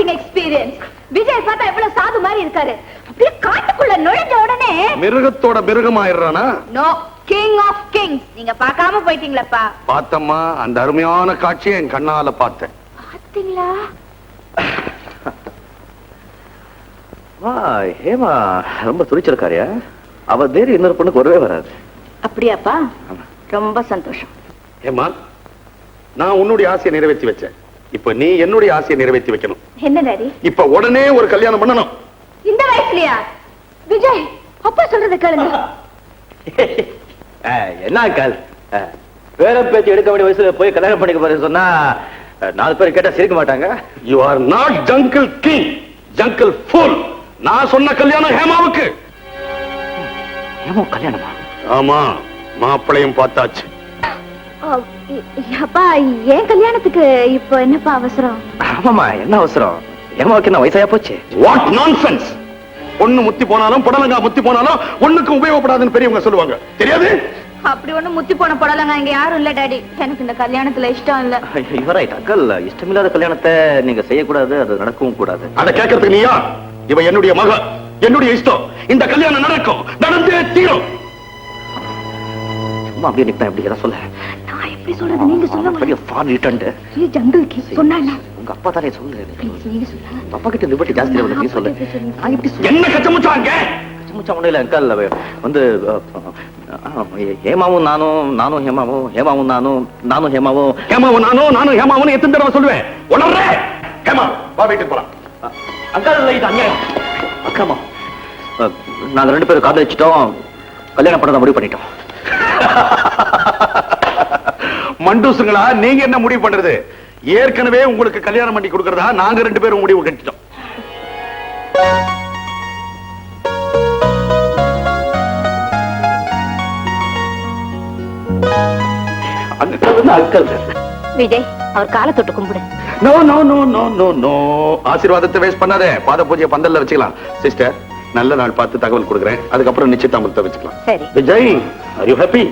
Shocking experience. Vijay பார்த்தா எவ்வளவு சாது மாதிரி இருக்காரு. அப்படியே காட்டுக்குள்ள நுழைஞ்ச உடனே மிருகத்தோட மிருகமாயிடுறானா? No, king of kings. நீங்க பார்க்காம போயிட்டீங்களப்பா. பார்த்தம்மா, அந்த அருமையான காட்சியை என் கண்ணால பார்த்தேன். பாத்தீங்களா? ஹேமா ரொம்ப துடிச்சிருக்காரியா? அவ தேரி இன்னொரு பொண்ணுக்கு வரவே வராது. அப்படியாப்பா? ரொம்ப சந்தோஷம். ஏமா, நான் உன்னுடைய ஆசையை நிறைவேற்றி வச்சேன். இப்ப நீ என்னுடைய ஆசையை நிறைவேற்றி வைக்கணும். என்ன டாடி? இப்ப உடனே ஒரு கல்யாணம் பண்ணணும். இந்த வயசுலயா? விஜய், அப்பா சொல்றத கேளுங்க. என்ன கால் வேற பேச்சு எடுக்க வேண்டிய வயசுல போய் கல்யாணம் பண்ணிக்க போறேன்னு சொன்னா 4 பேர் கேட்டா சிரிக்க மாட்டாங்க. You are not jungle king, jungle fool. நான் சொன்ன கல்யாணம் ஹேமாவுக்கு. ஹேமா கல்யாணமா? ஆமா, மாப்பிளையும் பார்த்தாச்சு. அப்பா, ஏன் கல்யாணத்துக்கு இப்போ என்னப்பா அவசரம்? ஆமாமா, என்ன அவசரம்? ஹேமாவுக்கு என்ன வயசாயா போச்சு? What nonsense! பொண்ணு முத்தி போனாலும் புடலங்கா முத்தி போனாலும் ஒண்ணுக்கு உபயோகப்படாதுன்னு பெரியவங்க சொல்லுவாங்க, தெரியாது? அப்படி ஒண்ணு முத்தி போன புடலங்க இங்க யாரும் இல்ல டாடி. எனக்கு இந்த கல்யாணத்துல இஷ்டம் இல்ல. ரைட் அக்கல், இஷ்டமில்லாத கல்யாணத்தை நீங்க செய்யக்கூடாது, அது நடக்கவும் கூடாது. அதை கேட்கறதுக்கு நீயா? இவ என்னுடைய மக, என்னுடைய இஷ்டம். இந்த கல்யாணம் நடக்கும், நடந்தே தீரும். சும்மா அப்படியே நிப்பேன், எப்படி எதாவது சொல்ல. நான் எப்படி சொல்றது? நீங்க சொல்லுங்க. பெரிய ஃபார் ரிட்டர்ன்ட். நீ ஜங்கிள் கிங் சொன்னானே. உங்க அப்பா தானே சொல்லு. நீங்க சொல்லுங்க. அப்பா கிட்ட லிபர்ட்டி ஜாஸ்தியா வந்து நீ சொல்லு. நான் எப்படி சொல்ல? என்ன கச்சமுச்சாங்க? கச்சமுச்சா ஒண்ணு இல்ல அக்கல். வந்து ஹேமாவும் நானும் ஹேமாவும், ஹேமாவும் நானும் ஹேமாவும், ஹேமாவும் நானும் ஹேமாவும் எத்தனை தடவை சொல்லுவேன்? உணர்றே? ஹேமா, வா வீட்டுக்கு போலாம். அக்கல் இது அநியாயம். அக்காமா, நாங்க 2 பேரும் காதலிச்சிட்டோம், கல்யாணம் பண்ணத முடிவு பண்ணிட்டோம். மண்டூசுங்களா, நீங்க என்ன முடிவு பண்றது? ஏற்கனவே உங்களுக்கு கல்யாணம் பண்ணி கொடுக்கறதா நாங்க 2 பேரும் முடிவு கட்டிட்டோம். அக்கல் விஜய், அவர் காலை தொட்டு கும்பிடு. No no no no no no, ஆசீர்வாதத்தை வேஸ்ட் பண்ணாதே. பாத பூஜையை பந்தல்ல வச்சுக்கலாம். சிஸ்டர், நல்ல நாள் பார்த்து தகவல் கொடுக்குறேன். அதுக்கப்புறம் நிச்சயதார்த்தத்தை வச்சுக்கலாம். சரி விஜய், ஆர் யூ ஹாப்பி?